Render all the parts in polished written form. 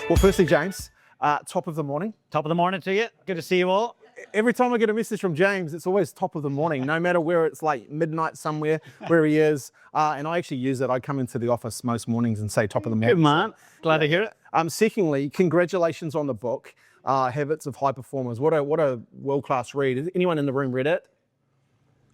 Well, firstly, James, top of the morning. Top of the morning to you. Good to see you all. Every time I get a message from James, it's always top of the morning, no matter where it's like midnight somewhere, where he is. And I actually use it. I come into the office most mornings and say top of the morning. Good man. Glad to hear it. Secondly, congratulations on the book, Habits of High Performers. What a world-class read. Has anyone in the room read it?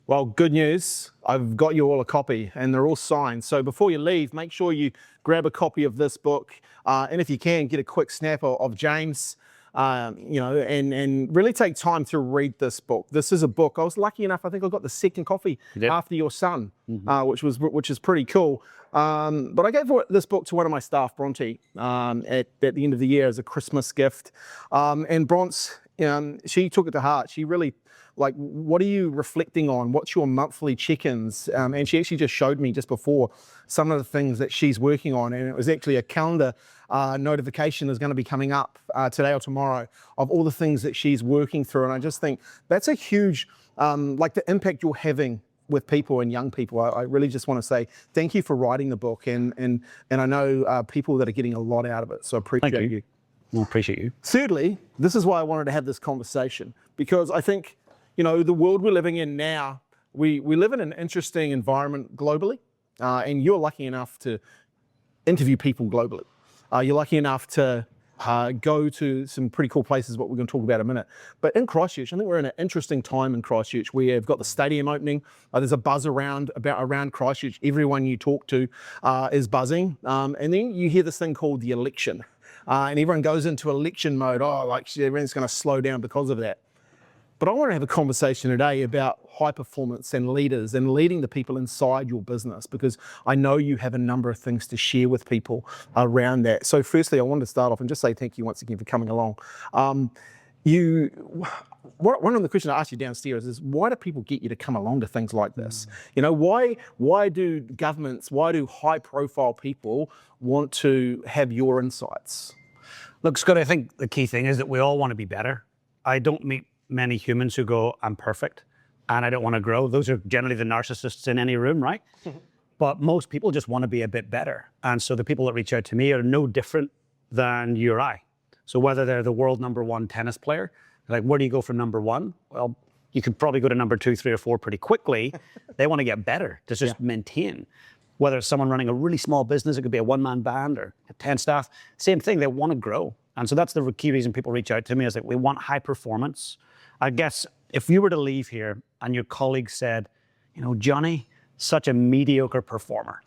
Well, good news. I've got you all a copy and they're all signed. So before you leave, make sure you grab a copy of this book. And if you can, get a quick snap of James, and really take time to read this book. This is a book. I was lucky enough, I think I got the second copy after your son, which is pretty cool. But I gave this book to one of my staff, Bronte, at the end of the year as a Christmas gift. And Bronte, she took it to heart. She really, what are you reflecting on? What's your monthly check-ins? And she actually just showed me just before some of the things that she's working on. And it was actually a calendar notification is going to be coming up today or tomorrow of all the things that she's working through. And I just think that's a huge, the impact you're having with people and young people. I really just want to say thank you for writing the book. And I know people that are getting a lot out of it. So I appreciate you. I appreciate you. Thirdly, this is why I wanted to have this conversation, because I think, the world we're living in now, we live in an interesting environment globally, and you're lucky enough to interview people globally. You're lucky enough to go to some pretty cool places, what we're going to talk about in a minute. But in Christchurch, I think we're in an interesting time in Christchurch. We have got the stadium opening. There's a buzz around Christchurch. Everyone you talk to is buzzing. And then you hear this thing called the election. And everyone goes into election mode. Everyone's going to slow down because of that. But I want to have a conversation today about high performance and leaders and leading the people inside your business, because I know you have a number of things to share with people around that. So firstly, I wanted to start off and just say thank you once again for coming along. One of the questions I asked you downstairs is, why do people get you to come along to things like this? Why do governments, why do high profile people want to have your insights? Look, Scott, I think the key thing is that we all want to be better. I don't meet many humans who go, I'm perfect and I don't want to grow. Those are generally the narcissists in any room, right? But most people just want to be a bit better. And so the people that reach out to me are no different than you or I. So whether they're the world #1 tennis player, like, where do you go from #1? Well, you could probably go to number 2, 3, or 4 pretty quickly. They want to get better to just maintain. Whether it's someone running a really small business, it could be a one-man band or 10 staff, same thing, they want to grow. And so that's the key reason people reach out to me, is that we want high performance. I guess if you were to leave here and your colleagues said, Johnny, such a mediocre performer.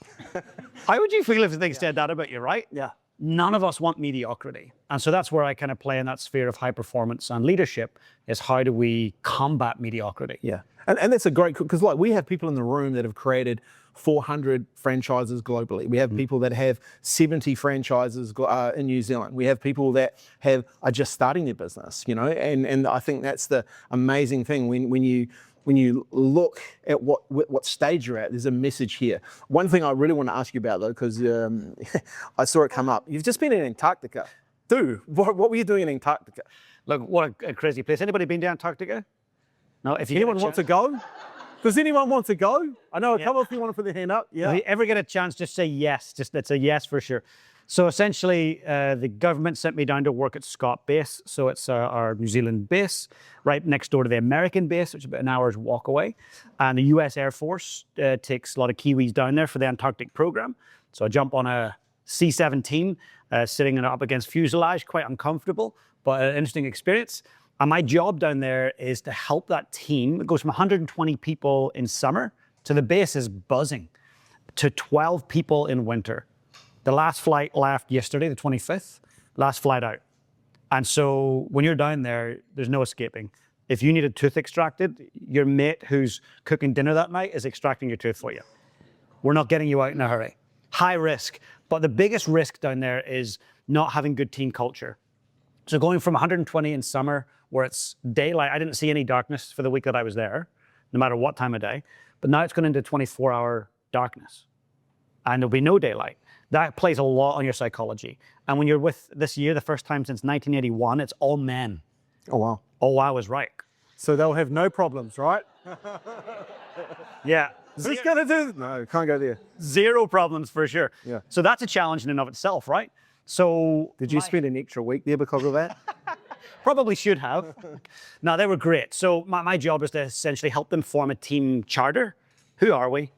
How would you feel if they said that about you, right? Yeah. None of us want mediocrity. And so that's where I kind of play in that sphere of high performance and leadership, is how do we combat mediocrity? Yeah. And that's a great, because we have people in the room that have created 400 franchises globally. We have people that have 70 franchises in New Zealand. We have people that are just starting their business, and I think that's the amazing thing when you look at what stage you're at. There's a message here. One thing I really want to ask you about, though, because I saw it come up. You've just been in Antarctica. Dude, what were you doing in Antarctica? Look, what a crazy place. Anybody been to Antarctica? No, if anyone want to go? Does anyone want to go? I know a couple of you want to put their hand up. Yeah. If you ever get a chance, just say yes. That's a yes for sure. So essentially, the government sent me down to work at Scott Base. So it's our New Zealand base, right next door to the American base, which is about an hour's walk away. And the US Air Force takes a lot of Kiwis down there for the Antarctic program. So I jump on a C-17, sitting up against fuselage, quite uncomfortable, but an interesting experience. And my job down there is to help that team. It goes from 120 people in summer to the base is buzzing to 12 people in winter. The last flight left yesterday, the 25th, last flight out. And so when you're down there, there's no escaping. If you need a tooth extracted, your mate who's cooking dinner that night is extracting your tooth for you. We're not getting you out in a hurry. High risk. But the biggest risk down there is not having good team culture. So going from 120 in summer, where it's daylight, I didn't see any darkness for the week that I was there, no matter what time of day. But now it's going into 24-hour darkness. And there'll be no daylight. That plays a lot on your psychology. And when you're with this year, the first time since 1981, it's all men. Oh, wow. Oh, wow, I was right. So they'll have no problems, right? Yeah. Who's going to do? No, can't go there. 0 problems for sure. Yeah. So that's a challenge in and of itself, right? So Did you spend an extra week there because of that? probably should have. No, they were great. So my job is to essentially help them form a team charter. Who are we?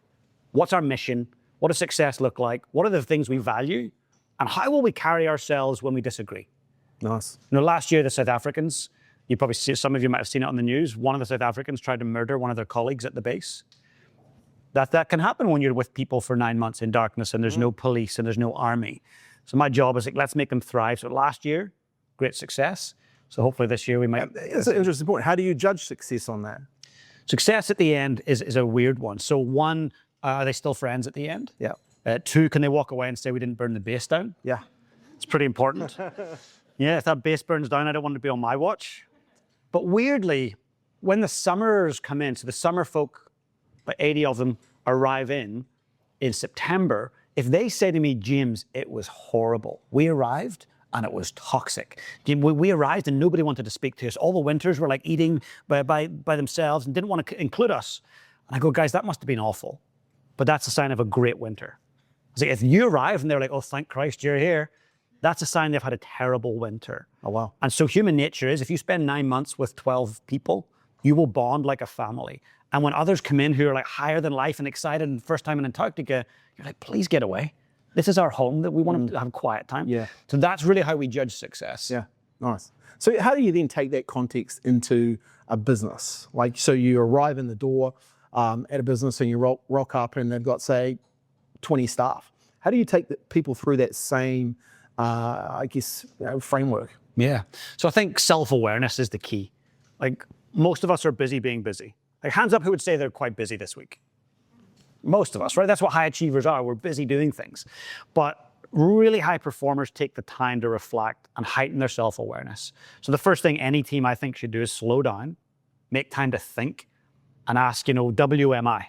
What's our mission? What does success look like? What are the things we value? And how will we carry ourselves when we disagree? Nice. Last year, the South Africans, you probably see, some of you might have seen it on the news, one of the South Africans tried to murder one of their colleagues at the base. That can happen when you're with people for 9 months in darkness and there's no police and there's no army. So my job is like, let's make them thrive. So last year, great success. So hopefully this year we might. It's an interesting point. How do you judge success on that? Success at the end is a weird one. So one, are they still friends at the end? Yeah. Two, can they walk away and say we didn't burn the base down? Yeah. It's pretty important. Yeah, if that base burns down, I don't want it to be on my watch. But weirdly, when the summers come in, so the summer folk, about 80 of them arrive in September, if they say to me, James, it was horrible. We arrived and it was toxic. We arrived and nobody wanted to speak to us. All the winters were like eating by themselves and didn't want to include us. And I go, guys, that must have been awful. But that's a sign of a great winter. I say, if you arrive and they're like, oh, thank Christ you're here, that's a sign they've had a terrible winter. Oh, wow. And so human nature is, if you spend 9 months with 12 people, you will bond like a family. And when others come in who are like higher than life and excited and first time in Antarctica, you're like, please get away. This is our home, that we want to have quiet time. Yeah. So that's really how we judge success. Yeah, nice. So how do you then take that context into a business? Like, so you arrive in the door at a business and you rock up and they've got, say, 20 staff. How do you take people through that same, framework? Yeah. So I think self-awareness is the key. Like, most of us are busy being busy. Like, hands up who would say they're quite busy this week? Most of us, right? That's what high achievers are. We're busy doing things. But really high performers take the time to reflect and heighten their self-awareness. So the first thing any team I think should do is slow down, make time to think, and ask, WMI,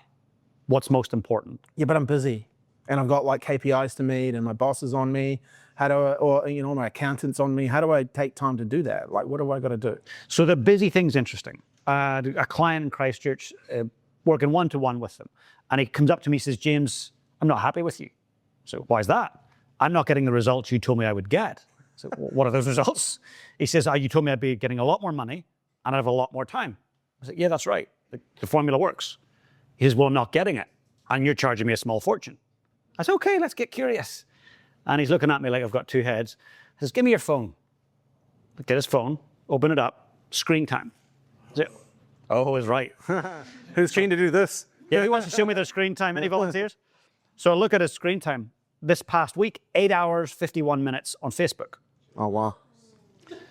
what's most important? Yeah, but I'm busy and I've got like KPIs to meet and my boss is on me. How do I, or my accountant's on me. How do I take time to do that? Like, what do I got to do? So the busy thing's interesting. A client in Christchurch, working one-to-one with them. And he comes up to me and says, James, I'm not happy with you. So why is that? I'm not getting the results you told me I would get. So what are those results? He says, you told me I'd be getting a lot more money and I'd have a lot more time. I said, yeah, that's right. The formula works. He says, well, I'm not getting it. And you're charging me a small fortune. I said, okay, let's get curious. And he's looking at me like I've got two heads. He says, give me your phone. I get his phone, open it up, screen time. I said, oh, he's right. Who's keen to do this? Yeah, who wants to show me their screen time? Any volunteers? So I look at his screen time. This past week, 8 hours, 51 minutes on Facebook. Oh, wow.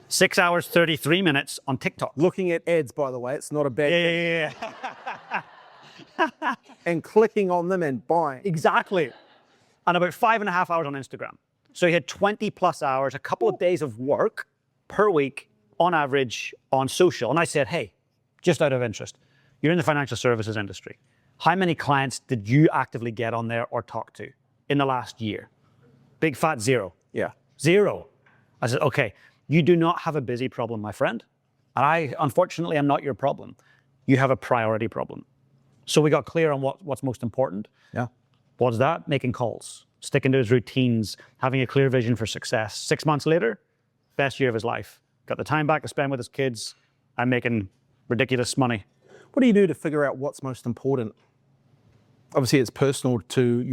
6 hours, 33 minutes on TikTok. Looking at ads, by the way, it's not a bad thing. Yeah. And clicking on them and buying. Exactly. And about 5.5 hours on Instagram. So he had 20 plus hours, a couple of days of work per week on average on social. And I said, hey, just out of interest, you're in the financial services industry. How many clients did you actively get on there or talk to in the last year? Big fat zero. Yeah. Zero. I said, okay, you do not have a busy problem, my friend. And I, unfortunately, am not your problem. You have a priority problem. So we got clear on what's most important. Yeah. What's that? Making calls, sticking to his routines, having a clear vision for success. 6 months later, best year of his life. Got the time back to spend with his kids. I'm making ridiculous money. What do you do to figure out what's most important? Obviously, it's personal to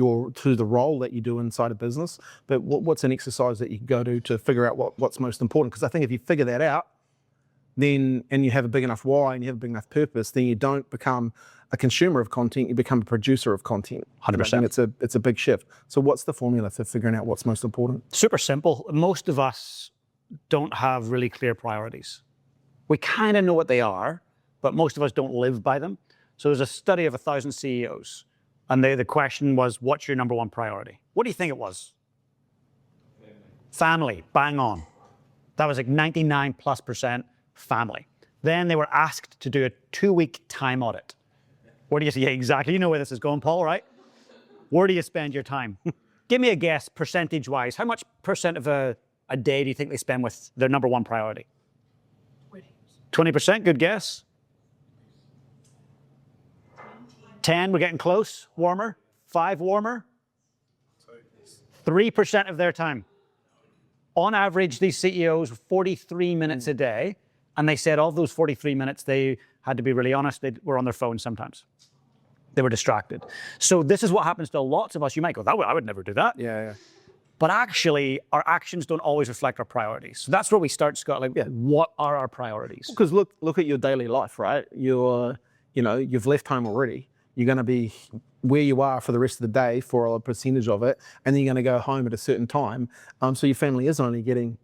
the role that you do inside a business, but what's an exercise that you can go to figure out what's most important? Because I think if you figure that out, then, and you have a big enough why and you have a big enough purpose, then you don't become a consumer of content, you become a producer of content. 100%. And it's a big shift. So what's the formula for figuring out what's most important? Super simple. Most of us don't have really clear priorities. We kind of know what they are, but most of us don't live by them. So there's a study of 1,000 CEOs. And the question was, what's your number one priority? What do you think it was? Family, bang on. That was like 99+% family. Then they were asked to do a 2-week time audit. Where do you say, yeah, exactly. You know where this is going, Paul, right? Where do you spend your time? Give me a guess, percentage-wise. How much percent of a day do you think they spend with their number one priority? 20%, good guess. 10, we're getting close. Warmer. 5, warmer. 3% of their time. On average, these CEOs, 43 minutes a day. And they said of those 43 minutes, they had to be really honest, they were on their phone sometimes. They were distracted. So this is what happens to lots of us. You might go, I would never do that. Yeah. But actually, our actions don't always reflect our priorities. So that's where we start, Scott. Like, what are our priorities? Because look at your daily life, right? You've left home already. You're going to be where you are for the rest of the day for a percentage of it, and then you're going to go home at a certain time. So your family is only getting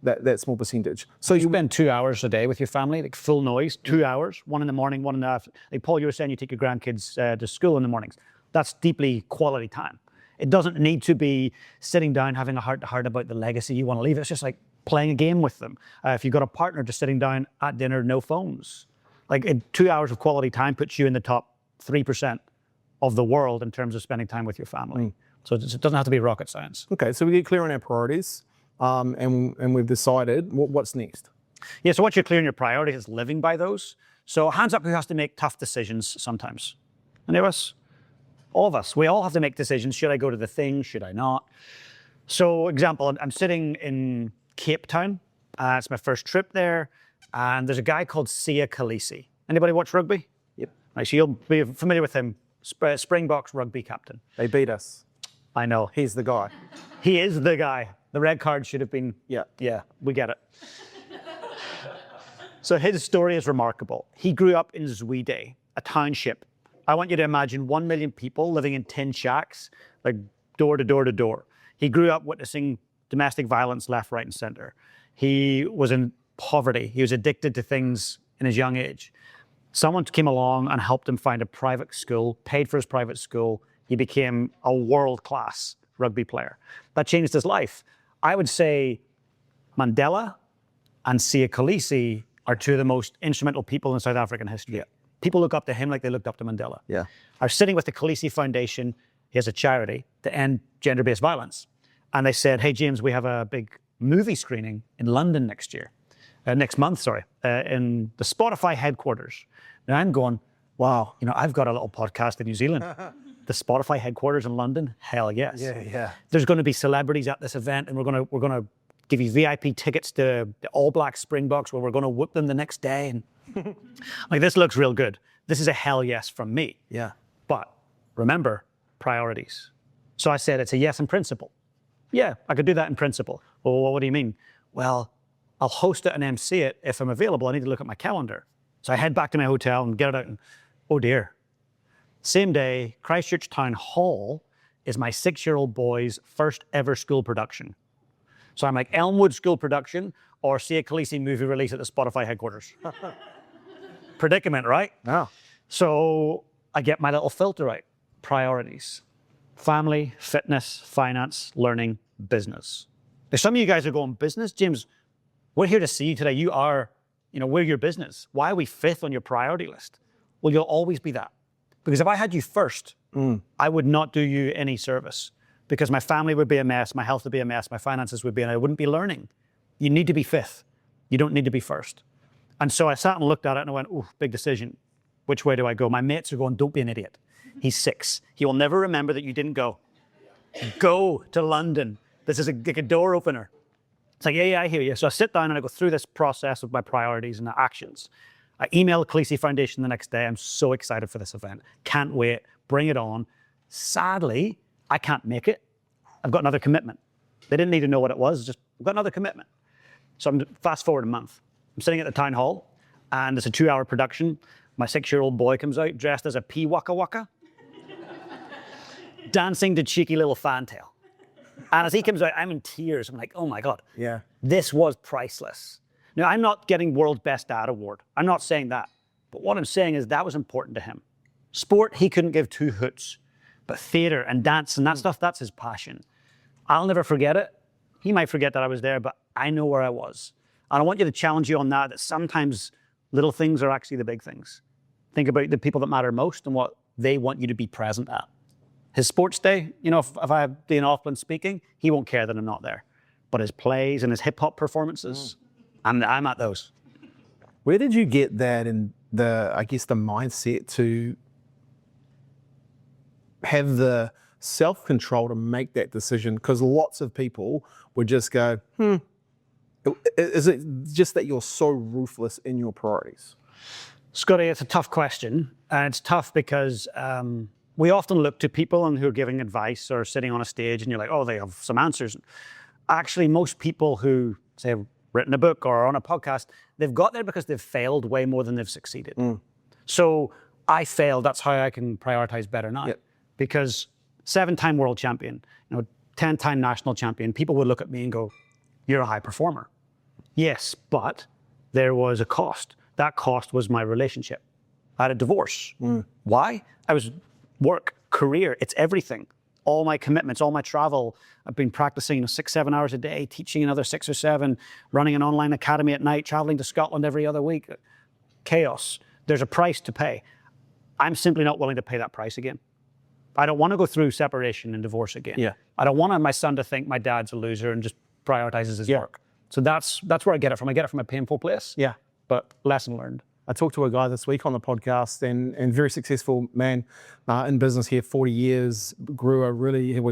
that small percentage. So you spend 2 hours a day with your family, like full noise, 2 hours, 1 in the morning, 1 in the afternoon. Like Paul, you were saying you take your grandkids to school in the mornings. That's deeply quality time. It doesn't need to be sitting down, having a heart-to-heart about the legacy you want to leave. It's just like playing a game with them. If you've got a partner, just sitting down at dinner, no phones. Like 2 hours of quality time puts you in the top 3% of the world in terms of spending time with your family. So it doesn't have to be rocket science. Okay, so we get clear on our priorities, and we've decided what's next. Yeah, so once you're clear on your priorities, it's living by those. So hands up who has to make tough decisions sometimes. Any of us? All of us. We all have to make decisions. Should I go to the thing? Should I not? So example, I'm sitting in Cape Town. It's my first trip there. And there's a guy called Sia Khaleesi. Anybody watch rugby? Yep. Right, so you'll be familiar with him. Springboks rugby captain. They beat us. I know. He's the guy. He is the guy. The red card should have been, Yeah, we get it. So his story is remarkable. He grew up in Zwede, a township. I want you to imagine 1 million people living in tin shacks, like door to door to door. He grew up witnessing domestic violence left, right, and center. He was in poverty. He was addicted to things in his young age. Someone came along and helped him find a private school, paid for his private school. He became a world-class rugby player. That changed his life. I would say Mandela and Sia Khaleesi are two of the most instrumental people in South African history. Yeah. People look up to him like they looked up to Mandela. Yeah. I was sitting with the Khaleesi Foundation. He has a charity to end gender-based violence. And they said, hey, James, we have a big movie screening in London next month, in the Spotify headquarters. And I'm going, wow, I've got a little podcast in New Zealand. The Spotify headquarters in London? Hell yes. Yeah. There's going to be celebrities at this event, and we're going to give you VIP tickets to the All Black Springboks, where we're going to whoop them the next day. And like, this looks real good. This is a hell yes from me. Yeah. But remember, priorities. So I said, it's a yes in principle. Yeah, I could do that in principle. Well, what do you mean? Well, I'll host it and MC it if I'm available. I need to look at my calendar. So I head back to my hotel and get it out, and oh dear. Same day, Christchurch Town Hall is my 6-year-old boy's first ever school production. So I'm like, Elmwood school production or Sia Khaleesi movie release at the Spotify headquarters. Predicament, right? Yeah. So I get my little filter out. Priorities. Family, fitness, finance, learning, business. There's some of you guys are going, business? James, we're here to see you today. You are, we're your business. Why are we 5th on your priority list? Well, you'll always be that. Because if I had you first, I would not do you any service. Because my family would be a mess, my health would be a mess, my finances would be, and I wouldn't be learning. You need to be 5th. You don't need to be first. And so I sat and looked at it and I went, ooh, big decision. Which way do I go? My mates are going, don't be an idiot. He's 6. He will never remember that you didn't go. Go to London. This is like a door opener. It's like, yeah, I hear you. So I sit down and I go through this process of my priorities and the actions. I email the Khaleesi Foundation the next day. I'm so excited for this event. Can't wait. Bring it on. Sadly, I can't make it. I've got another commitment. They didn't need to know what it was. Just, I've got another commitment. So I'm fast forward a month. I'm sitting at the town hall, and it's a 2-hour production. My 6-year-old boy comes out dressed as a pea waka waka, dancing to Cheeky Little Fantail. And as he comes out, I'm in tears. I'm like, oh my God. Yeah. This was priceless. Now, I'm not getting World Best Dad Award. I'm not saying that. But what I'm saying is that was important to him. Sport, he couldn't give 2 hoots. But theater and dance and that stuff, that's his passion. I'll never forget it. He might forget that I was there, but I know where I was. And I want you to challenge you on that sometimes little things are actually the big things. Think about the people that matter most and what they want you to be present at. His sports day, if I have Dean Laughlin speaking, he won't care that I'm not there. But his plays and his hip hop performances, I'm at those. Where did you get that and the mindset to have the self-control to make that decision? Because lots of people would just go, is it just that you're so ruthless in your priorities? Scotty, it's a tough question. And it's tough because we often look to people and who are giving advice or sitting on a stage and you're like, oh, they have some answers. Actually, most people who say have written a book or are on a podcast, they've got there because they've failed way more than they've succeeded. So I failed, that's how I can prioritize better now. Yep. Because 7-time world champion, 10-time national champion, people would look at me and go, you're a high performer. Yes, but there was a cost. That cost was my relationship. I had a divorce. Why? I was work, career, it's everything. All my commitments, all my travel. I've been practicing 6-7 hours a day, teaching another 6 or 7, running an online academy at night, traveling to Scotland every other week. Chaos. There's a price to pay. I'm simply not willing to pay that price again. I don't want to go through separation and divorce again. Yeah. I don't want my son to think my dad's a loser and just prioritizes his work. So that's where I get it from. I get it from a painful place. Yeah. But lesson learned. I talked to a guy this week on the podcast and very successful man in business here, 40 years, he's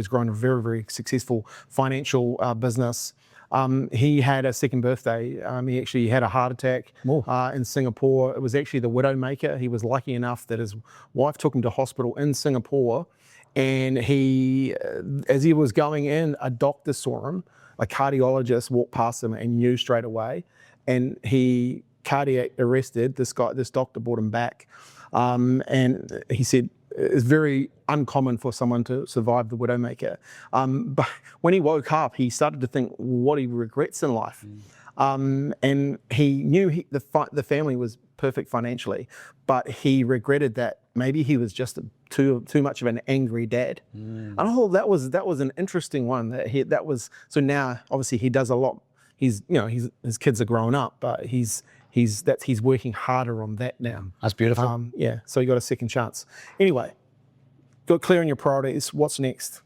grown a very, very successful financial business. He had a second birthday. He actually had a heart attack in Singapore. It was actually the Widowmaker. He was lucky enough that his wife took him to hospital in Singapore. And as he was going in, a doctor saw him, a cardiologist walked past him and knew straight away. And he cardiac arrested. This doctor brought him back. And he said, it's very uncommon for someone to survive the Widowmaker. But when he woke up, he started to think what he regrets in life. And he knew the family was perfect financially, but he regretted that maybe he was just too much of an angry dad. And I thought that was an interesting one. So now obviously he does a lot. His kids are grown up, but he's working harder on that now. That's beautiful. So you got a second chance. Anyway, got clear on your priorities. What's next?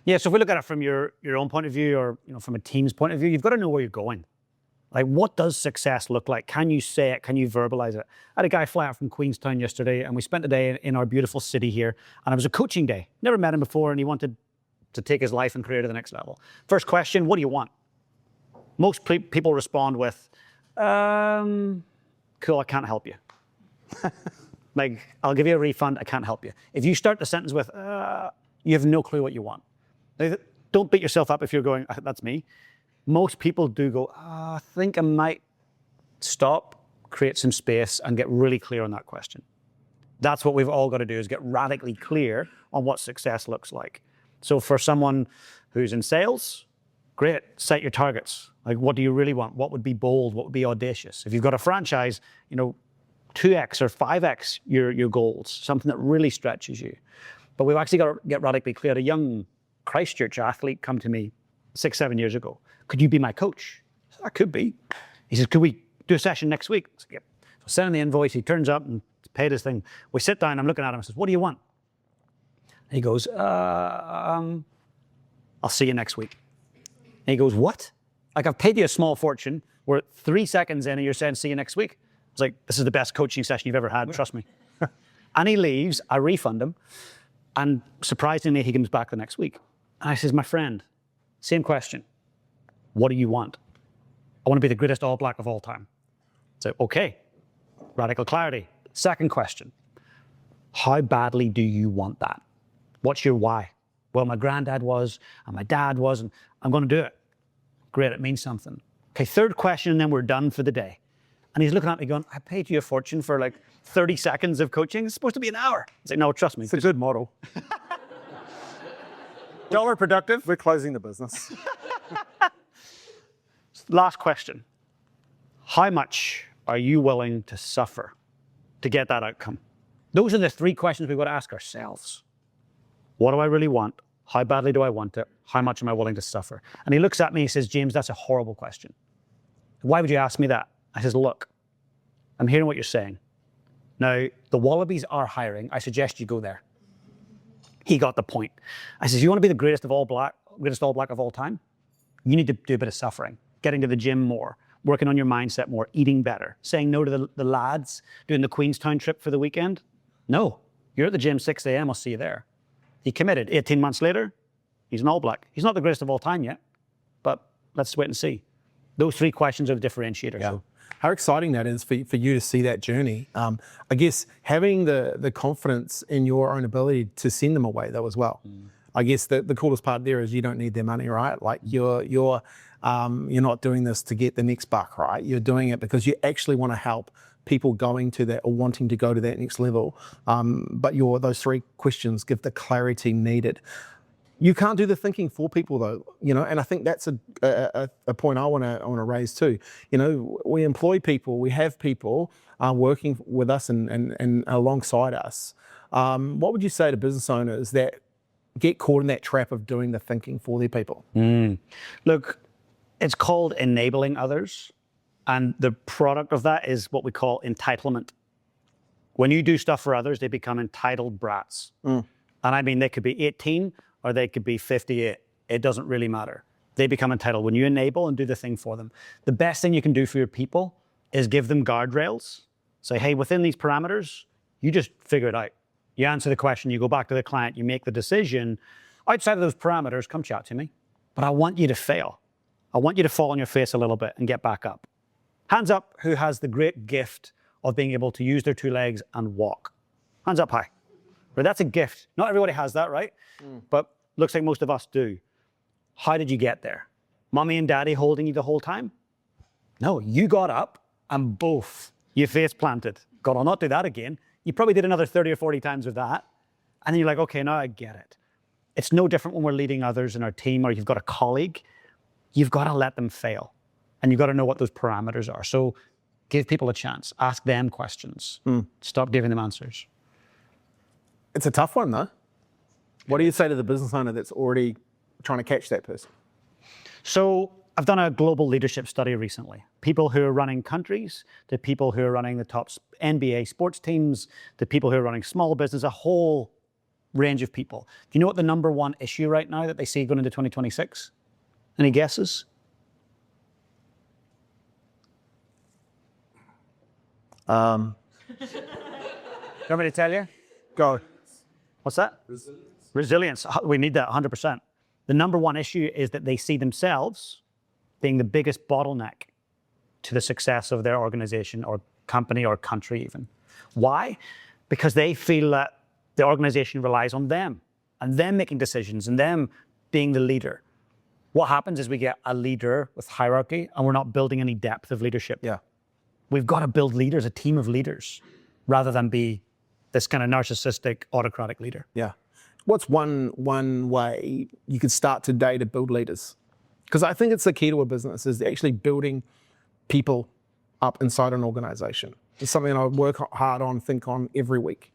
Yeah, so if we look at it from your own point of view or from a team's point of view, you've got to know where you're going. Like, what does success look like? Can you say it? Can you verbalize it? I had a guy fly out from Queenstown yesterday, and we spent the day in our beautiful city here, and it was a coaching day. Never met him before, and he wanted to take his life and career to the next level. First question, what do you want? Most people respond with, cool, I can't help you. Like, I'll give you a refund, I can't help you. If you start the sentence with, you have no clue what you want. Don't beat yourself up if you're going, that's me. Most people do go, I think I might stop, create some space, and get really clear on that question. That's what we've all got to do, is get radically clear on what success looks like. So for someone who's in sales, great, set your targets. Like, what do you really want? What would be bold? What would be audacious? If you've got a franchise, 2x or 5x your goals, something that really stretches you. But we've actually got to get radically clear. A young Christchurch athlete come to me 6-7 years ago. Could you be my coach? I said, I could be. He says, could we do a session next week? I said, yep. So send him the invoice. He turns up and paid his thing. We sit down. I'm looking at him. I says, what do you want? And he goes, I'll see you next week. And he goes, what? Like, I've paid you a small fortune. We're 3 seconds in and you're saying, see you next week. I was like, this is the best coaching session you've ever had. Trust me. And he leaves. I refund him. And surprisingly, he comes back the next week. And I says, my friend, same question. What do you want? I want to be the greatest All Black of all time. So, okay, radical clarity. Second question, how badly do you want that? What's your why? Well, my granddad was, and my dad was, and I'm going to do it. Great, it means something. Okay, third question, and then we're done for the day. And he's looking at me going, I paid you a fortune for like 30 seconds of coaching. It's supposed to be an hour. He's like, no, trust me. It's a good model. Dollar productive. We're closing the business. Last question. How much are you willing to suffer to get that outcome? Those are the 3 questions we've got to ask ourselves. What do I really want? How badly do I want it? How much am I willing to suffer? And he looks at me and he says, James, that's a horrible question. Why would you ask me that? I says, look, I'm hearing what you're saying. Now, the Wallabies are hiring. I suggest you go there. He got the point. I says, you want to be the greatest All Black of all time? You need to do a bit of suffering. Getting to the gym more, working on your mindset more, eating better, saying no to the lads, doing the Queenstown trip for the weekend. No, you're at the gym 6 a.m., I'll see you there. He committed. 18 months later, he's an All Black. He's not the greatest of all time yet, but let's wait and see. Those 3 questions are the differentiators. Yeah. How exciting that is for you to see that journey. I guess having the confidence in your own ability to send them away though as well. I guess the coolest part there is you don't need their money, right? Like you're not doing this to get the next buck, right? You're doing it because you actually want to help people going to that or wanting to go to that next level. But those 3 questions give the clarity needed. You can't do the thinking for people though, and I think that's a point I want to raise too. We employ people, we have people working with us and alongside us. What would you say to business owners that get caught in that trap of doing the thinking for their people? Look, it's called enabling others, and the product of that is what we call entitlement. When you do stuff for others, they become entitled brats. And I mean, they could be 18 or they could be 58. It doesn't really matter. They become entitled. When you enable and do the thing for them, the best thing you can do for your people is give them guardrails. Say, hey, within these parameters, you just figure it out. You answer the question, you go back to the client, you make the decision. Outside of those parameters, come chat to me. But I want you to fail. I want you to fall on your face a little bit and get back up. Hands up who has the great gift of being able to use their 2 legs and walk. Hands up high. But that's a gift. Not everybody has that, right? But looks like most of us do. How did you get there? Mommy and daddy holding you the whole time? No, you got up and both, you face planted. God, I'll not do that again. You probably did another 30 or 40 times with that. And then you're like, okay, now I get it. It's no different when we're leading others in our team or you've got a colleague. You've got to let them fail. And you've got to know what those parameters are. So give people a chance. Ask them questions. Stop giving them answers. It's a tough one though. What do you say to the business owner that's already trying to catch that person? So I've done a global leadership study recently. People who are running countries, to people who are running the top NBA sports teams, to people who are running small business, a whole range of people. Do you know what the #1 issue right now that they see going into 2026? Any guesses? You want me to tell you? Go. What's that? Resilience. We need that 100%. The #1 issue is that they see themselves being the biggest bottleneck to the success of their organization or company or country even. Why? Because they feel that the organization relies on them and them making decisions and them being the leader. What happens is we get a leader with hierarchy and we're not building any depth of leadership. Yeah. We've got to build leaders, a team of leaders, rather than be this kind of narcissistic, autocratic leader. Yeah. What's one way you could start today to build leaders? Because I think it's the key to a business is actually building people up inside an organization. It's something I work hard on, think on every week.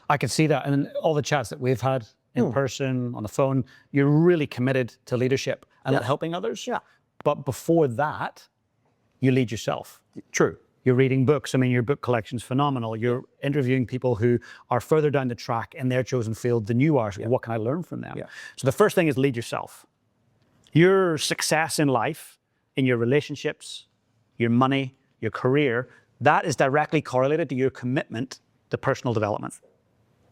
I can see that. And in all the chats that we've had in person, on the phone, you're really committed to leadership and helping others. Yeah. But before that, you lead yourself. True. You're reading books. I mean, your book collection's phenomenal. You're interviewing people who are further down the track in their chosen field than you are. So what can I learn from them? Yeah. So the first thing is lead yourself. Your success in life, in your relationships, your money, your career, that is directly correlated to your commitment to personal development.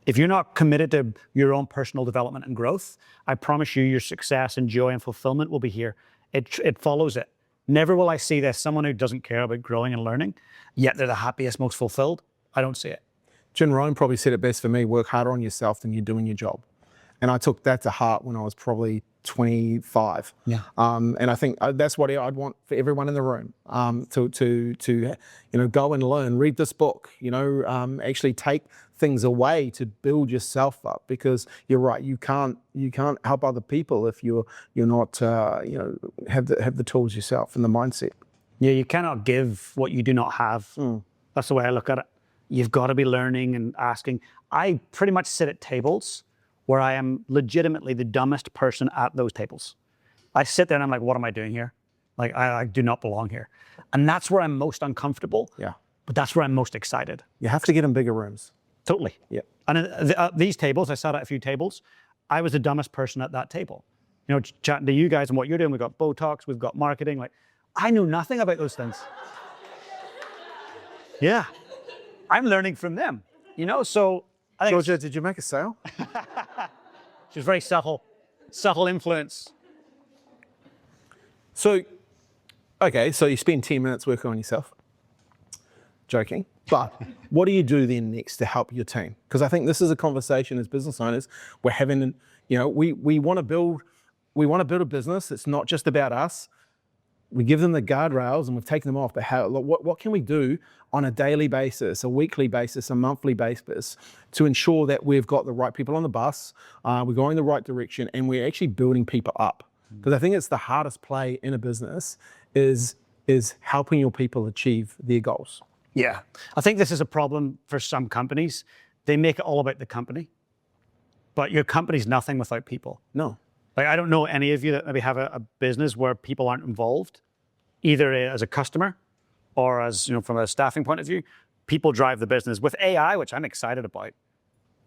If you're not committed to your own personal development and growth, I promise you your success and joy and fulfillment will be here. It follows it. Never will I see this, someone who doesn't care about growing and learning, yet they're the happiest, most fulfilled. I don't see it. Jim Rohn probably said it best for me, work harder on yourself than you're doing your job. And I took that to heart when I was probably 25. Yeah. And I think that's what I'd want for everyone in the room, to go and learn, read this book, actually take things away to build yourself up, because you're right, you can't help other people if you're not have the tools yourself and the mindset. Yeah, you cannot give what you do not have. That's the way I look at it. You've got to be learning and asking. I pretty much sit at tables where I am legitimately the dumbest person at those tables. I sit there and I'm like, what am I doing here? Like, I do not belong here. And that's where I'm most uncomfortable. Yeah. But that's where I'm most excited. You have to get in bigger rooms. Totally. Yeah. And these tables, I sat at a few tables, I was the dumbest person at that table. Chatting to you guys and what you're doing, we've got Botox, we've got marketing. Like, I knew nothing about those things. Yeah. I'm learning from them, so I think Georgia, did you make a sale? Which is very subtle influence. So, okay, so you spend 10 minutes working on yourself. Joking. But what do you do then next to help your team? Because I think this is a conversation as business owners we're having. You know, we want to build a business. It's not just about us. We give them the guardrails and we've taken them off. But what can we do on a daily basis, a weekly basis, a monthly basis to ensure that we've got the right people on the bus, we're going in the right direction, and we're actually building people up? Because I think it's the hardest play in a business is helping your people achieve their goals. Yeah. I think this is a problem for some companies. They make it all about the company, but your company's nothing without people. No. Like, I don't know any of you that maybe have a business where people aren't involved, either as a customer or as, from a staffing point of view. People drive the business. With AI, which I'm excited about,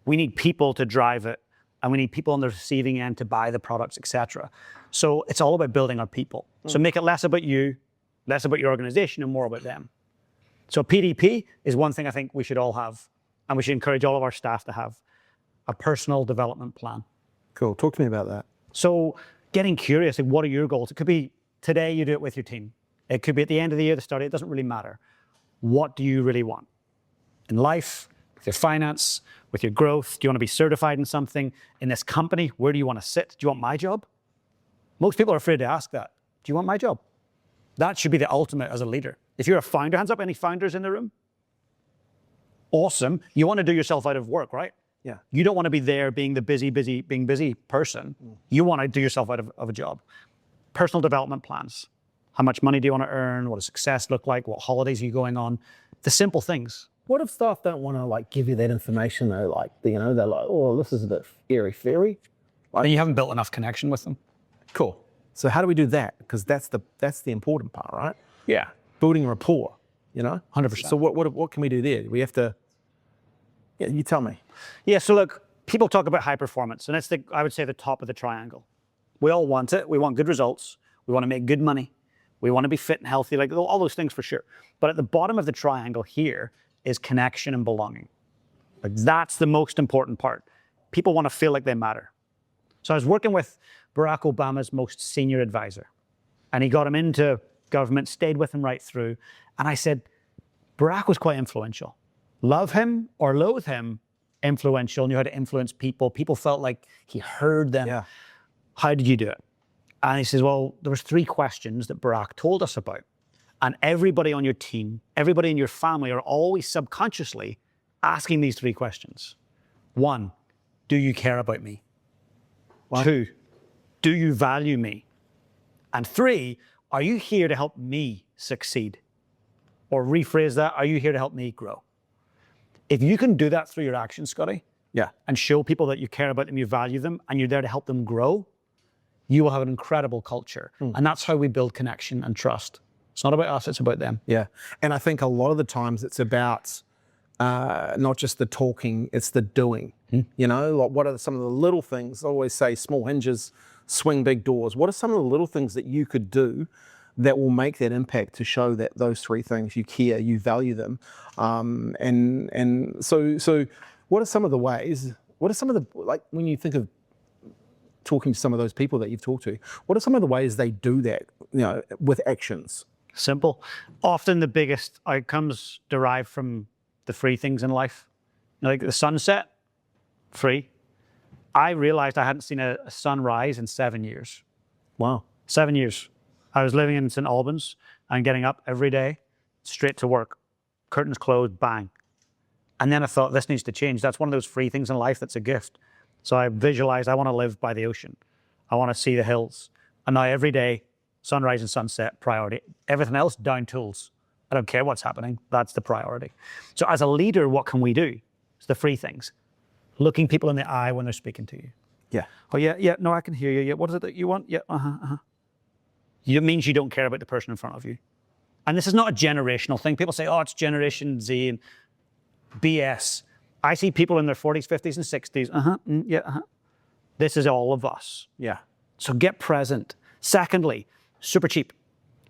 we need people to drive it, and we need people on the receiving end to buy the products, etc. So it's all about building our people. So make it less about you, less about your organization, and more about them. So PDP is one thing I think we should all have, and we should encourage all of our staff to have a personal development plan. Cool. Talk to me about that. So getting curious, like, what are your goals? It could be today you do it with your team. It could be at the end of the year, the start. It doesn't really matter. What do you really want in life, with your finance, with your growth? Do you want to be certified in something? In this company, where do you want to sit? Do you want my job? Most people are afraid to ask that. Do you want my job? That should be the ultimate as a leader. If you're a founder, hands up, any founders in the room? Awesome. You want to do yourself out of work, right? Yeah. You don't want to be there being the busy person. You want to do yourself out of a job. Personal development plans. How much money do you want to earn? What does success look like? What holidays are you going on? The simple things. What if staff don't want to give you that information though? They're like, oh, this is a bit airy-fairy. And you haven't built enough connection with them. Cool. So how do we do that? Because that's the important part, right? Yeah. Building rapport, 100%. So what can we do there? We have to, you tell me. Yeah, so look, people talk about high performance, and it's I would say the top of the triangle. We all want it. We want good results. We want to make good money. We want to be fit and healthy, like all those things for sure. But at the bottom of the triangle here is connection and belonging. Like, that's the most important part. People want to feel like they matter. So I was working with Barack Obama's most senior advisor, and he got him into government, stayed with him right through. And I said, Barack was quite influential. Love him or loathe him, influential, knew how to influence people. People felt like he heard them. Yeah. How did you do it? And he says, well, there was 3 questions that Barack told us about. And everybody on your team, everybody in your family are always subconsciously asking these 3 questions. 1, do you care about me? 2, do you value me? And 3, are you here to help me succeed? Or rephrase that, are you here to help me grow? If you can do that through your actions, Scotty, and show people that you care about them, you value them, and you're there to help them grow, you will have an incredible culture. And that's how we build connection and trust. It's not about us, it's about them. Yeah. And I think a lot of the times it's about not just the talking, it's the doing. What are some of the little things? I always say small hinges swing big doors. What are some of the little things that you could do that will make that impact to show that those 3 things, you care, you value them? So what are some of the ways, when you think of talking to some of those people that you've talked to, what are some of the ways they do that, with actions? Simple. Often the biggest outcomes derive from the free things in life. Like the sunset, free. I realized I hadn't seen a sunrise in 7 years. Wow. 7 years. I was living in St. Albans and getting up every day, straight to work. Curtains closed, bang. And then I thought, this needs to change. That's one of those free things in life that's a gift. So I visualized, I want to live by the ocean. I want to see the hills. And now every day, sunrise and sunset, priority. Everything else, down tools. I don't care what's happening. That's the priority. So as a leader, what can we do? It's the free things. Looking people in the eye when they're speaking to you. Yeah. Oh, yeah, no, I can hear you. Yeah, what is it that you want? Yeah, It means you don't care about the person in front of you. And this is not a generational thing. People say, oh, it's Generation Z and BS. I see people in their 40s, 50s, and 60s. This is all of us. Yeah. So get present. Secondly, super cheap.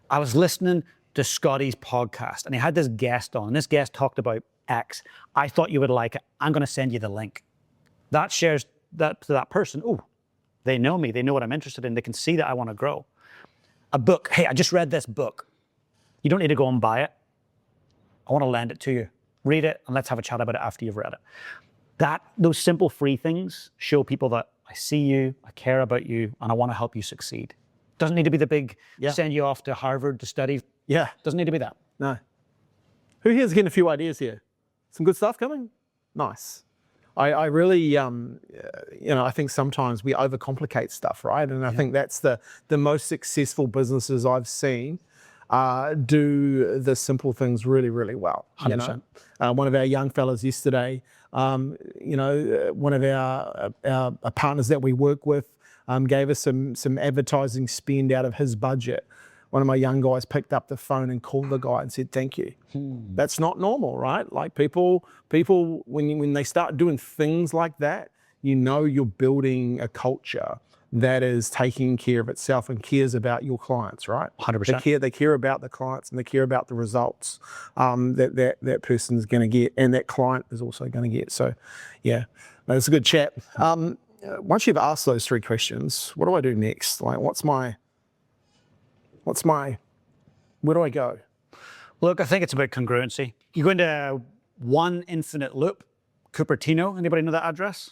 I was listening to Scotty's podcast, and he had this guest on, and this guest talked about X. I thought you would like it. I'm going to send you the link. That shares to that person, oh, they know me, they know what I'm interested in, they can see that I want to grow. A book, hey, I just read this book. You don't need to go and buy it. I want to lend it to you. Read it, and let's have a chat about it after you've read it. Those simple free things show people that I see you, I care about you, and I want to help you succeed. Doesn't need to be the big, send you off to Harvard to study. Yeah. Doesn't need to be that. No. Who here's getting a few ideas here? Some good stuff coming? Nice. I really, I think sometimes we overcomplicate stuff, right? And I think that's the most successful businesses I've seen do the simple things really, really well. 100%. One of our young fellas yesterday, one of our partners that we work with gave us some advertising spend out of his budget. One of my young guys picked up the phone and called the guy and said, thank you. That's not normal, right? Like people when they start doing things like that, you're building a culture that is taking care of itself and cares about your clients, right? 100%. They care about the clients and they care about the results that person's going to get and that client is also going to get. So, yeah, it's a good chat. Once you've asked those 3 questions, what do I do next? Like, where do I go? Look, I think it's about congruency. You go into one infinite loop, Cupertino. Anybody know that address?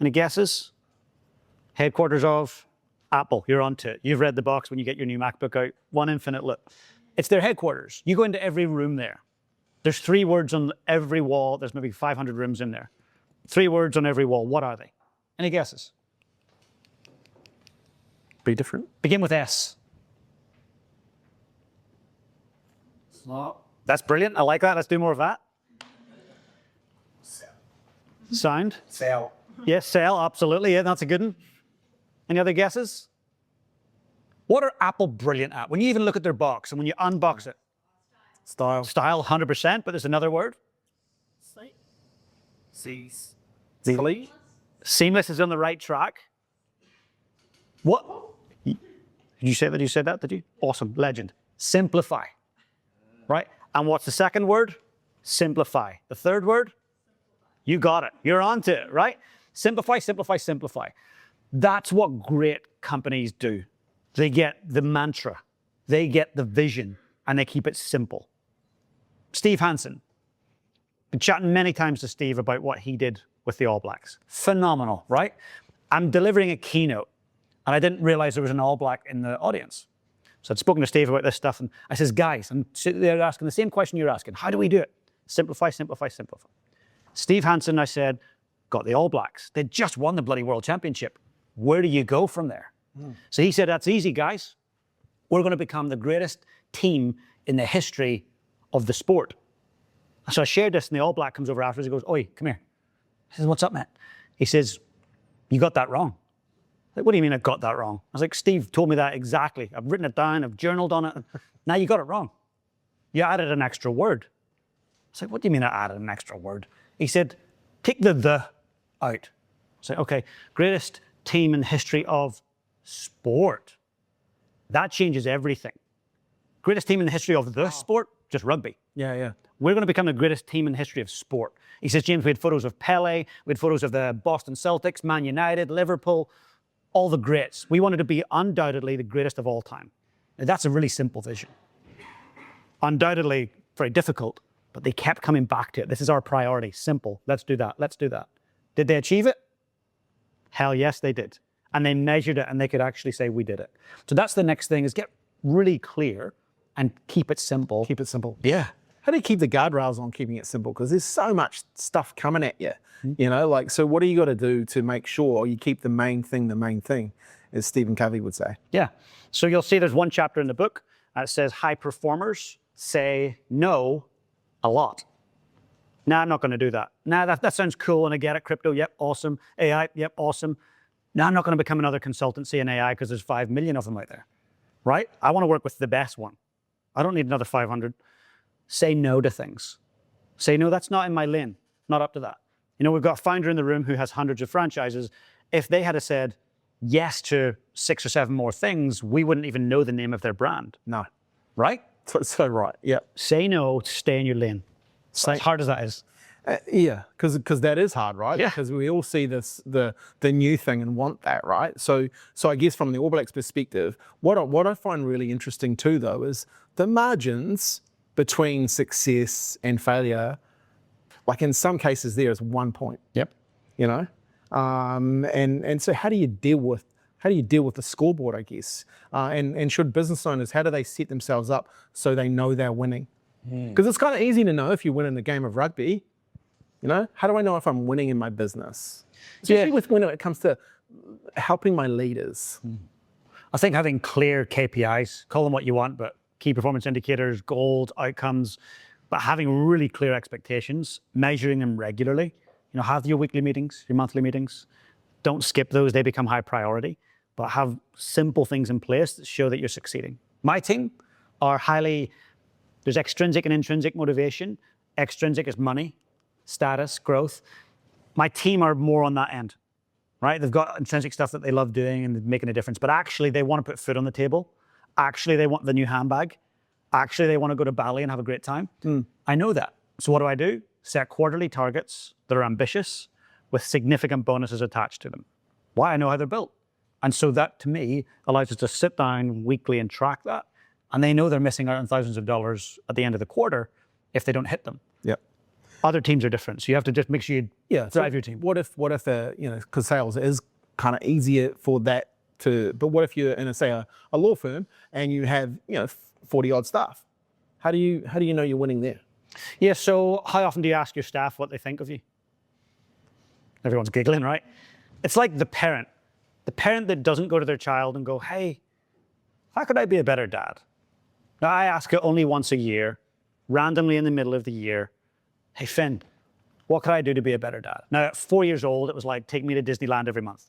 Any guesses? Headquarters of Apple. You're onto it. You've read the box when you get your new MacBook out. One infinite loop. It's their headquarters. You go into every room there. There's 3 words on every wall. There's maybe 500 rooms in there. 3 words on every wall. What are they? Any guesses? Be different. Begin with S. That's brilliant. I like that. Let's do more of that. Sound? Sell. Yes, sell. Absolutely. Yeah, that's a good one. Any other guesses? What are Apple brilliant at? When you even look at their box and when you unbox it. Style. Style, 100%, but there's another word. Seamless. Seamless is on the right track. What? Did you say that? You said that, did you? Awesome. Legend. Simplify. Right? And what's the second word? Simplify. The third word? You got it. You're onto it, right? Simplify, simplify, simplify. That's what great companies do. They get the mantra, they get the vision, and they keep it simple. Steve Hansen. Been chatting many times to Steve about what he did with the All Blacks. Phenomenal, right? I'm delivering a keynote, and I didn't realize there was an All Black in the audience. So I'd spoken to Steve about this stuff, and I says, guys, I'm sitting there asking the same question you're asking. How do we do it? Simplify, simplify, simplify. Steve Hansen, I said, got the All Blacks. They just won the bloody World Championship. Where do you go from there? So he said, that's easy, guys. We're going to become the greatest team in the history of the sport. So I shared this, and the All Black comes over afterwards. He goes, oi, come here. I says, what's up, man? He says, you got that wrong. Like, what do you mean I got that wrong? I was like, Steve told me that exactly. I've written it down, I've journaled on it. Now you got it wrong. You added an extra word. I was like, what do you mean I added an extra word? He said, take the out. I said, okay, greatest team in the history of sport. That changes everything. Greatest team in the history of the sport, just rugby. Yeah. We're going to become the greatest team in the history of sport. He says, James, we had photos of Pele, we had photos of the Boston Celtics, Man United, Liverpool, all the greats. We wanted to be undoubtedly the greatest of all time. Now, that's a really simple vision. Undoubtedly very difficult, but they kept coming back to it. This is our priority. Simple. Let's do that. Let's do that. Did they achieve it? Hell yes, they did. And they measured it, and they could actually say, we did it. So that's the next thing, is get really clear and keep it simple. Keep it simple. Yeah. How do you keep the guardrails on keeping it simple? Because there's so much stuff coming at you, so what do you got to do to make sure you keep the main thing, as Stephen Covey would say? Yeah. So you'll see there's one chapter in the book that says high performers say no a lot. No, I'm not going to do that. No, that sounds cool and I get it. Crypto, yep, awesome. AI, yep, awesome. No, I'm not going to become another consultancy in AI because there's 5 million of them out there, right? I want to work with the best one. I don't need another 500. Say no to things. Say, no, that's not in my lane. Not up to that. We've got a founder in the room who has hundreds of franchises. If they had said yes to 6 or 7 more things, we wouldn't even know the name of their brand. No. Right? So right, yeah. Say no, stay in your lane. As hard as that is. Yeah, because that is hard, right? Yeah. Because we all see this the new thing and want that, right? So I guess from the All Blacks perspective, what I find really interesting too, though, is the margins between success and failure. Like in some cases, there is 1 point. Yep. You know, and so how do you deal with the scoreboard, I guess? And should business owners, how do they set themselves up so they know they're winning? Because it's kind of easy to know if you win in a game of rugby. You know, how do I know if I'm winning in my business? Especially when it comes to helping my leaders. I think having clear KPIs, call them what you want, but key performance indicators, goals, outcomes, but having really clear expectations, measuring them regularly. You know, have your weekly meetings, your monthly meetings. Don't skip those, they become high priority, but have simple things in place that show that you're succeeding. My team are there's extrinsic and intrinsic motivation. Extrinsic is money, status, growth. My team are more on that end, right? They've got intrinsic stuff that they love doing and making a difference, but actually they want to put food on the table. Actually, they want the new handbag. Actually, they want to go to Bali and have a great time. I know that. So what do? Set quarterly targets that are ambitious with significant bonuses attached to them. Why? I know how they're built. And so that, to me, allows us to sit down weekly and track that. And they know they're missing out on thousands of dollars at the end of the quarter if they don't hit them. Yep. Other teams are different. So you have to just make sure you drive your team. What if because sales is kind of easier for that but what if you're in a law firm and you have 40 odd staff? How do you know you're winning there? Yeah, so how often do you ask your staff what they think of you? Everyone's giggling, right? It's like the parent that doesn't go to their child and go, hey, how could I be a better dad? Now, I ask it only once a year, randomly in the middle of the year, hey, Finn, what could I do to be a better dad? Now, at 4 years old, it was like, take me to Disneyland every month.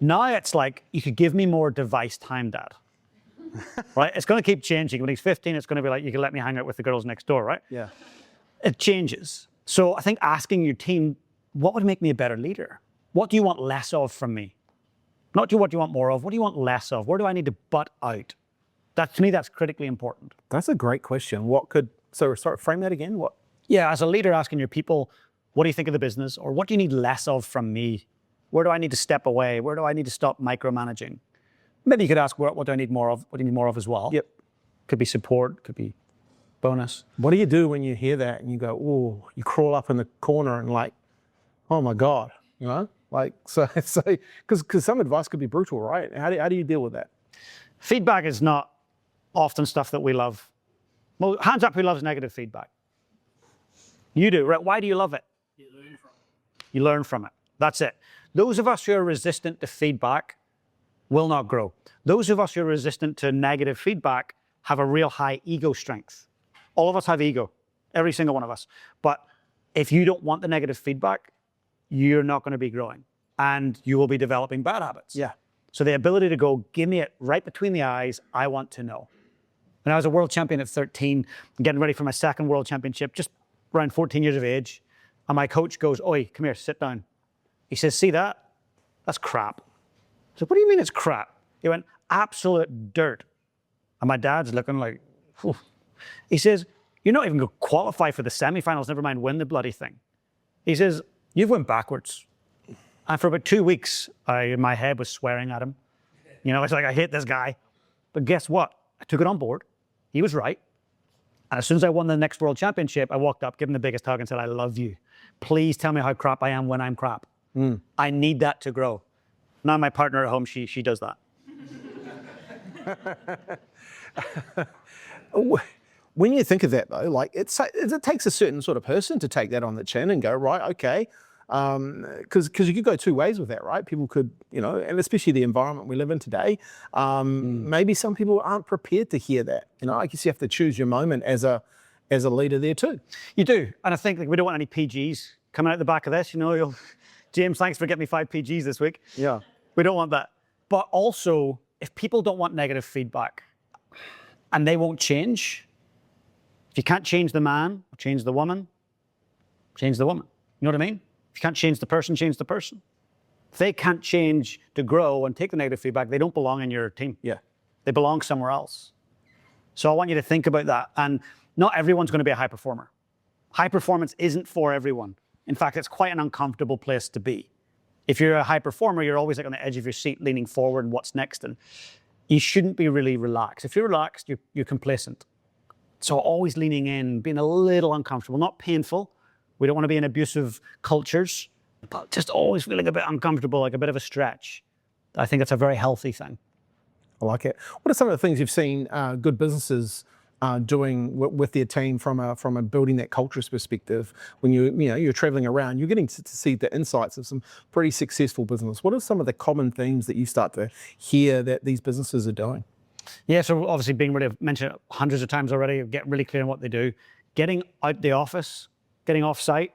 Now it's like, you could give me more device time, Dad. Right? It's going to keep changing. When he's 15, it's going to be like, you can let me hang out with the girls next door, right? Yeah. It changes. So I think asking your team, what would make me a better leader? What do you want less of from me? Not what do you want more of, what do you want less of? Where do I need to butt out? To me, that's critically important. That's a great question. Frame that again. What? Yeah, as a leader, asking your people, what do you think of the business? Or what do you need less of from me? Where do I need to step away? Where do I need to stop micromanaging? Maybe you could ask, what do I need more of? What do you need more of as well? Yep. Could be support, could be bonus. What do you do when you hear that and you go, oh, you crawl up in the corner and like, oh my God, you know? Like, so because some advice could be brutal, right? How do you deal with that? Feedback is not often stuff that we love. Well, hands up who loves negative feedback. You do, right? Why do you love it? You learn from it. You learn from it. That's it. Those of us who are resistant to feedback will not grow. Those of us who are resistant to negative feedback have a real high ego strength. All of us have ego, every single one of us. But if you don't want the negative feedback, you're not going to be growing and you will be developing bad habits. Yeah. So the ability to go, give me it right between the eyes, I want to know. When I was a world champion at 13, getting ready for my second world championship, just around 14 years of age, and my coach goes, oi, come here, sit down. He says, see that? That's crap. I said, what do you mean it's crap? He went, absolute dirt. And my dad's looking like, phew. He says, you're not even going to qualify for the semifinals, never mind win the bloody thing. He says, you've went backwards. And for about 2 weeks, my head was swearing at him. You know, it's like, I hate this guy. But guess what? I took it on board. He was right. And as soon as I won the next world championship, I walked up, gave him the biggest hug and said, I love you. Please tell me how crap I am when I'm crap. I need that to grow. Now my partner at home, she does that. When you think of that though, like it takes a certain sort of person to take that on the chin and go, right, okay. Because you could go two ways with that, right? People could, and especially the environment we live in today, maybe some people aren't prepared to hear that. I guess you have to choose your moment as a leader there too. You do, and I think we don't want any PGs coming out the back of this. James, thanks for getting me 5 PGs this week. Yeah, we don't want that. But also, if people don't want negative feedback, and they won't change, if you can't change the man, change the woman, change the woman. You know what I mean? If you can't change the person, change the person. If they can't change to grow and take the negative feedback, they don't belong in your team. Yeah. They belong somewhere else. So I want you to think about that. And not everyone's going to be a high performer. High performance isn't for everyone. In fact, it's quite an uncomfortable place to be. If you're a high performer, you're always like on the edge of your seat, leaning forward, and what's next? And you shouldn't be really relaxed. If you're relaxed, you're complacent. So always leaning in, being a little uncomfortable, not painful. We don't want to be in abusive cultures, but just always feeling a bit uncomfortable, like a bit of a stretch. I think that's a very healthy thing. I like it. What are some of the things you've seen good businesses doing with their team from a building that culture's perspective? When you're traveling around, you're getting to see the insights of some pretty successful business. What are some of the common themes that you start to hear that these businesses are doing? Yeah, so obviously being really, I've mentioned it hundreds of times already, get really clear on what they do, getting out the office, getting off site,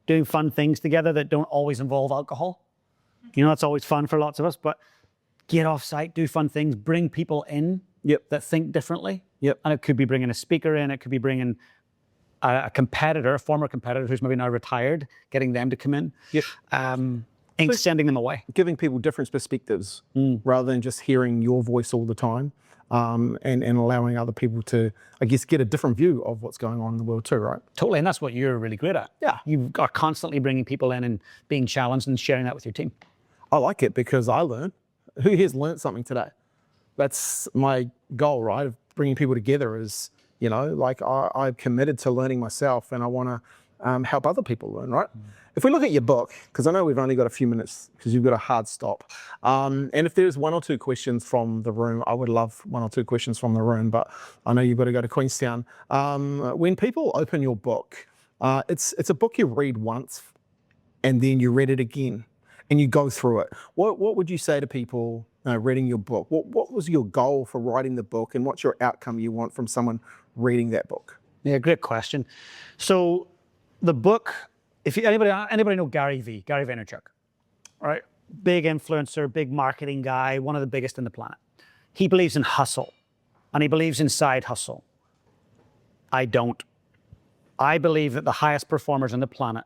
doing fun things together that don't always involve alcohol. That's always fun for lots of us, but get off site, do fun things, bring people in that think differently. And it could be bringing a speaker in, it could be bringing a competitor, a former competitor who's maybe now retired, getting them to come in, sending them away. Giving people different perspectives rather than just hearing your voice all the time. And allowing other people to, I guess, get a different view of what's going on in the world too, right? Totally, and that's what you're really great at. Yeah. You are constantly bringing people in and being challenged and sharing that with your team. I like it because I learn. Who here's learned something today? That's my goal, right? Of bringing people together is, I've committed to learning myself and I want to help other people learn, right? If we look at your book, because I know we've only got a few minutes because you've got a hard stop. And if there's one or two questions from the room, I would love one or two questions from the room, but I know you've got to go to Queenstown. When people open your book, it's a book you read once and then you read it again and you go through it. What would you say to people reading your book? What was your goal for writing the book and what's your outcome you want from someone reading that book? Yeah, great question. So the book, if anybody know Gary Vaynerchuk, right? Big influencer, big marketing guy, one of the biggest in the planet. He believes in hustle and he believes in side hustle. I don't. I believe that the highest performers on the planet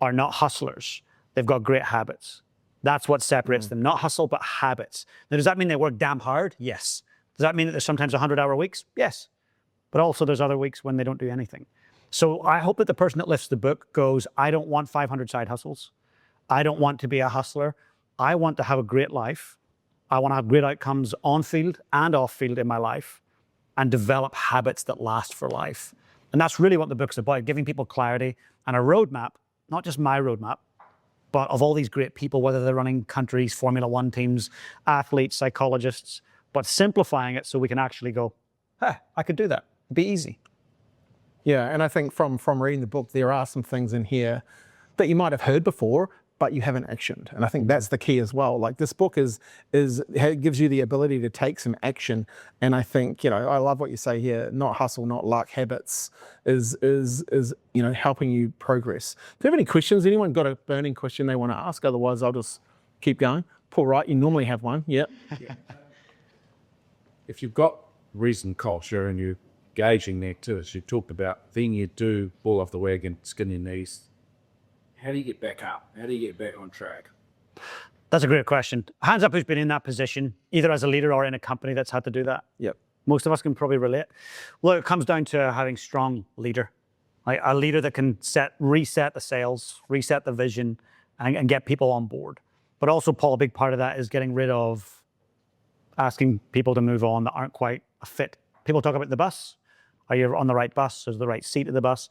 are not hustlers. They've got great habits. That's what separates them. Not hustle, but habits. Now, does that mean they work damn hard? Yes. Does that mean that there's sometimes 100-hour weeks? Yes. But also there's other weeks when they don't do anything. So I hope that the person that lifts the book goes, I don't want 500 side hustles. I don't want to be a hustler. I want to have a great life. I want to have great outcomes on field and off field in my life and develop habits that last for life. And that's really what the book's about, giving people clarity and a roadmap, not just my roadmap, but of all these great people, whether they're running countries, Formula One teams, athletes, psychologists, but simplifying it so we can actually go, hey, I could do that. It'd be easy. Yeah, and I think from reading the book, there are some things in here that you might have heard before, but you haven't actioned. And I think that's the key as well. Like this book gives you the ability to take some action. And I think, I love what you say here, not hustle, not luck, habits is helping you progress. Do you have any questions? Anyone got a burning question they want to ask? Otherwise, I'll just keep going. Paul Wright, you normally have one. Yep. Yeah. If you've got reason culture and you're gauging there too, as you talked about, thing you do, fall off the wagon, skin your knees. How do you get back up? How do you get back on track? That's a great question. Hands up who's been in that position, either as a leader or in a company that's had to do that. Yep. Most of us can probably relate. Well, it comes down to having strong leader, like a leader that can reset the sails, reset the vision, and get people on board. But also, Paul, a big part of that is getting rid of asking people to move on that aren't quite a fit. People talk about the bus. Are you on the right bus? Is the right seat of the bus?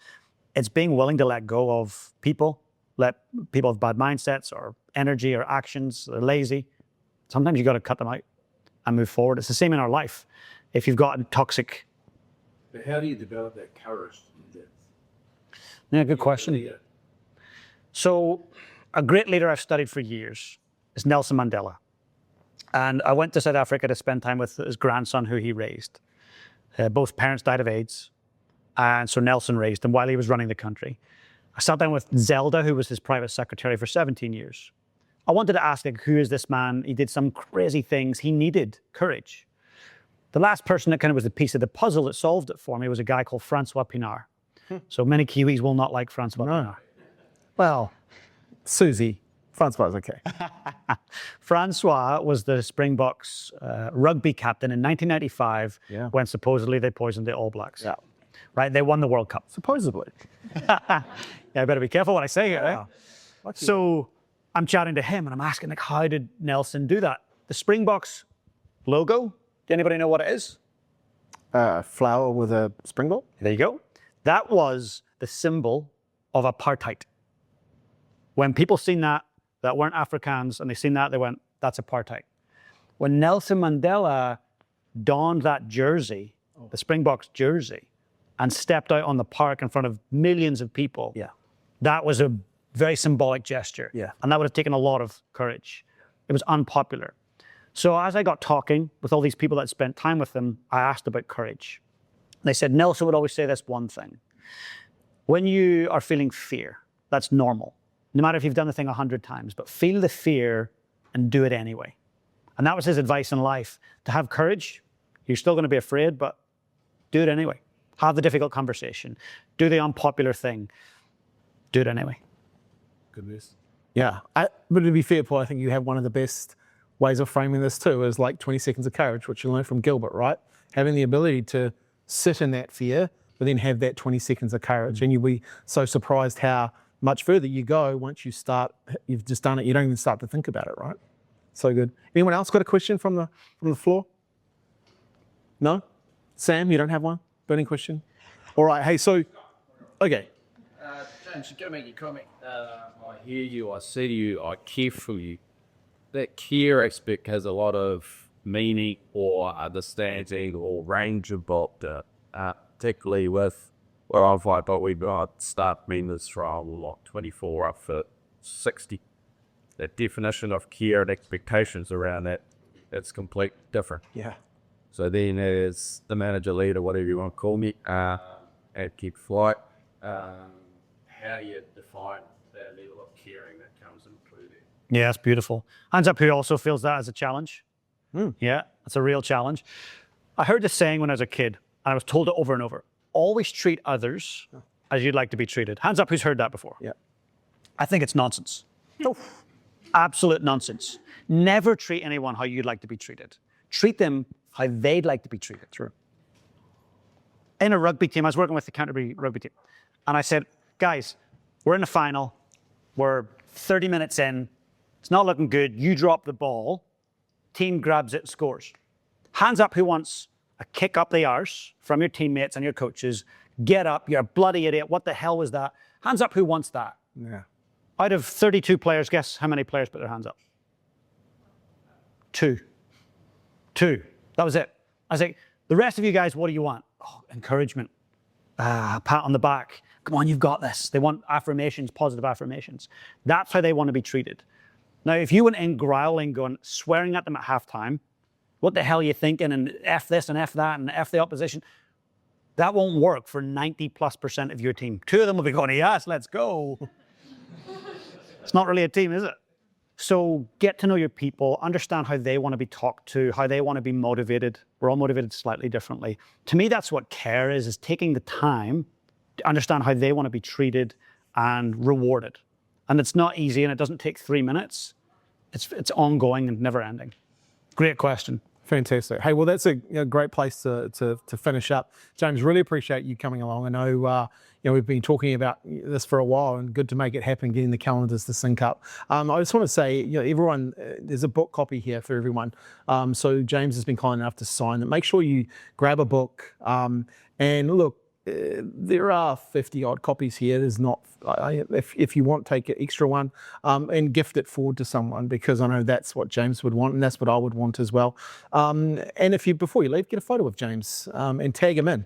It's being willing to let go of people, let people have bad mindsets or energy or actions, they're lazy. Sometimes you got to cut them out and move forward. It's the same in our life. If you've got toxic... But how do you develop that courage? Yeah, good question. So a great leader I've studied for years is Nelson Mandela. And I went to South Africa to spend time with his grandson who he raised. Both parents died of AIDS. And so Nelson raised him while he was running the country. I sat down with Zelda, who was his private secretary for 17 years. I wanted to ask, who is this man? He did some crazy things. He needed courage. The last person that kind of was the piece of the puzzle that solved it for me was a guy called Francois Pienaar. So many Kiwis will not like Francois Pienaar. Well, Susie, Francois is okay. Francois was the Springboks rugby captain in 1995 when supposedly they poisoned the All Blacks. Yeah. right? They won the World Cup. Supposedly. Yeah, I better be careful what I say here. Wow. Right? So I'm chatting to him and I'm asking, like, how did Nelson do that? The Springboks logo, do anybody know what it is? Flower with a springboard. There you go. That was the symbol of apartheid. When people seen that weren't Afrikaans, and they seen that, they went, that's apartheid. When Nelson Mandela donned that jersey, the Springboks jersey, and stepped out on the park in front of millions of people, that was a very symbolic gesture. And that would have taken a lot of courage. It was unpopular. So as I got talking with all these people that spent time with him, I asked about courage. They said, Nelson would always say this one thing. When you are feeling fear, that's normal. No matter if you've done the thing 100 times, but feel the fear and do it anyway. And that was his advice in life. To have courage, you're still going to be afraid, but do it anyway. Have the difficult conversation. Do the unpopular thing. Do it anyway. Goodness. Yeah. But to be fair, Paul, I think you have one of the best ways of framing this too, is like 20 seconds of courage, which you learned from Gilbert, right? Having the ability to sit in that fear, but then have that 20 seconds of courage. And you'll be so surprised how much further you go once you've just done it. You don't even start to think about it, right? So good. Anyone else got a question from the floor? No? Sam, you don't have one? Burning question? All right, hey, so, okay. James, you've got to make your comment. I hear you, I see you, I care for you. That care aspect has a lot of meaning or understanding or range involved, particularly with where I've like, but we've got staff members from like 24 up to 60. The definition of care and expectations around that, it's completely different. Yeah. So then as the manager, leader, whatever you want to call me, at Keep Flight, how do you define that level of caring that comes into there? Yeah, it's beautiful. Hands up who also feels that as a challenge. Yeah, it's a real challenge. I heard this saying when I was a kid, and I was told it over and over. Always treat others as you'd like to be treated. Hands up who's heard that before. Yeah. I think it's nonsense. Absolute nonsense. Never treat anyone how you'd like to be treated. Treat them how they'd like to be treated. True. In a rugby team, I was working with the Canterbury rugby team, and I said, guys, we're in the final. We're 30 minutes in. It's not looking good. You drop the ball. Team grabs it and scores. Hands up who wants a kick up the arse from your teammates and your coaches. Get up. You're a bloody idiot. What the hell was that? Hands up who wants that. Yeah. Out of 32 players, guess how many players put their hands up? Two. That was it. I was like, the rest of you guys, what do you want? Oh, encouragement. Pat on the back. Come on, you've got this. They want affirmations, positive affirmations. That's how they want to be treated. Now, if you went in growling, going, swearing at them at halftime, what the hell are you thinking? And F this and F that and F the opposition. That won't work for 90+% of your team. Two of them will be going, yes, let's go. It's not really a team, is it? So get to know your people, understand how they want to be talked to, how they want to be motivated. We're all motivated slightly differently. To me, that's what care is taking the time to understand how they want to be treated and rewarded. And it's not easy and it doesn't take 3 minutes. It's ongoing and never ending. Great question. Fantastic. Hey, well, that's a great place to finish up. James, really appreciate you coming along. I know we've been talking about this for a while, and good to make it happen, getting the calendars to sync up. I just want to say, everyone, there's a book copy here for everyone. So James has been kind enough to sign it. Make sure you grab a book. And look, there are 50 odd copies here. There's not, if you want, take an extra one and gift it forward to someone, because I know that's what James would want and that's what I would want as well. And if you, before you leave, get a photo of James and tag him in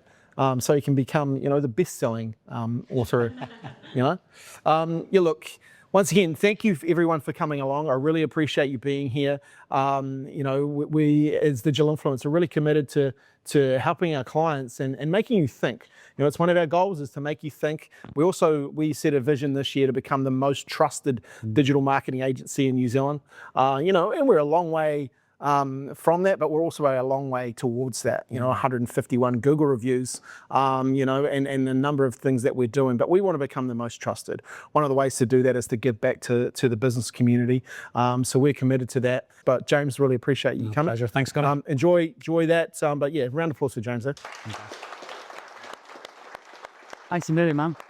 so he can become, the best-selling author, look, once again, thank you everyone for coming along. I really appreciate you being here. We as Digital Influence are really committed to helping our clients and making you think. It's one of our goals is to make you think. We set a vision this year to become the most trusted digital marketing agency in New Zealand. And we're a long way from that, but we're also a long way towards that. 151 Google reviews, and a number of things that we're doing, but we want to become the most trusted. One of the ways to do that is to give back to the business community. So we're committed to that. But James, really appreciate you coming. Pleasure. Thanks, Scott. Enjoy that. But yeah, round of applause for James there. Thanks a million, man.